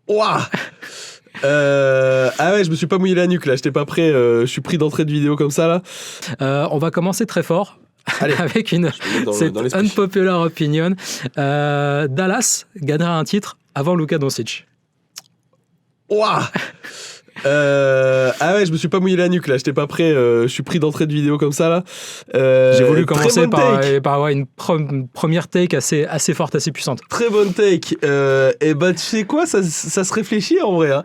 Ouah. Ah ouais, je me suis pas mouillé la nuque là, j'étais pas prêt, je suis pris d'entrée de vidéo comme ça là. On va commencer très fort. Allez, avec une dans l'esprit. unpopular opinion. Dallas gagnera un titre avant Luka Doncic. Ouah. Ah ouais, je me suis pas mouillé la nuque là, j'étais pas prêt, je suis pris d'entrée de vidéo comme ça là. J'ai voulu commencer par une première take assez forte, assez puissante. Très bonne take. Et bah tu sais quoi, ça se réfléchit en vrai. Hein.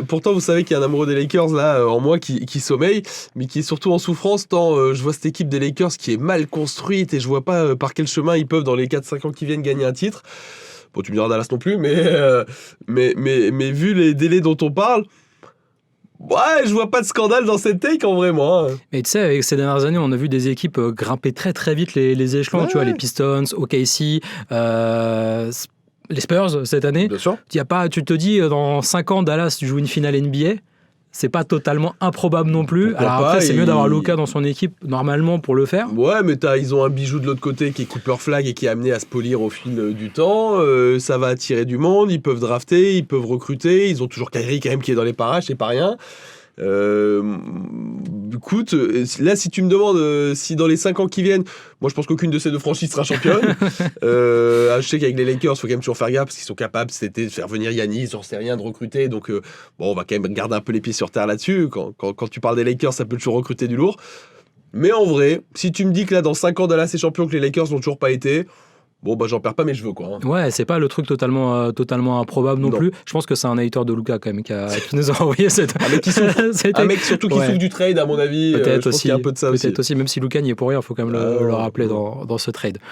Pourtant vous savez qu'il y a un amoureux des Lakers là en moi qui sommeille, mais qui est surtout en souffrance tant je vois cette équipe des Lakers qui est mal construite et je vois pas par quel chemin ils peuvent dans les 4-5 ans qui viennent gagner un titre. Bon, tu me diras Dallas non plus, mais vu les délais dont on parle, ouais, je vois pas de scandale dans cette take en vrai, moi. Mais tu sais, avec ces dernières années, on a vu des équipes grimper très très vite les échelons. Ouais. Tu vois, les Pistons, OKC, les Spurs cette année. Bien sûr. Tu te dis, dans 5 ans, Dallas joue une finale NBA. C'est pas totalement improbable non plus. Pourquoi alors après, c'est mieux d'avoir Luka dans son équipe, normalement, pour le faire. Ouais, mais ils ont un bijou de l'autre côté qui est Cooper Flag et qui est amené à se polir au fil du temps. Ça va attirer du monde, ils peuvent drafter, ils peuvent recruter. Ils ont toujours Kyrie quand même qui est dans les parages, c'est pas rien. Écoute, là si tu me demandes si dans les 5 ans qui viennent, moi je pense qu'aucune de ces deux franchises sera championne. Je sais qu'avec les Lakers, il faut quand même toujours faire gaffe parce qu'ils sont capables de faire venir Giannis, j'en sais rien, de recruter. Donc on va quand même garder un peu les pieds sur terre là-dessus. Quand tu parles des Lakers, ça peut toujours recruter du lourd. Mais en vrai, si tu me dis que là dans 5 ans Dallas est champion, que les Lakers n'ont toujours pas été, bon bah j'en perds pas mes cheveux quoi. Hein. Ouais, c'est pas le truc totalement improbable non plus. Je pense que c'est un hater de Luka quand même qui nous a envoyé cette. Un mec qui souffre. Un mec surtout qui souffre du trade à mon avis. Peut-être je pense qu'il y a un peu de ça aussi. Peut-être aussi, même si Luka n'y est pour rien, il faut quand même le rappeler dans ce trade.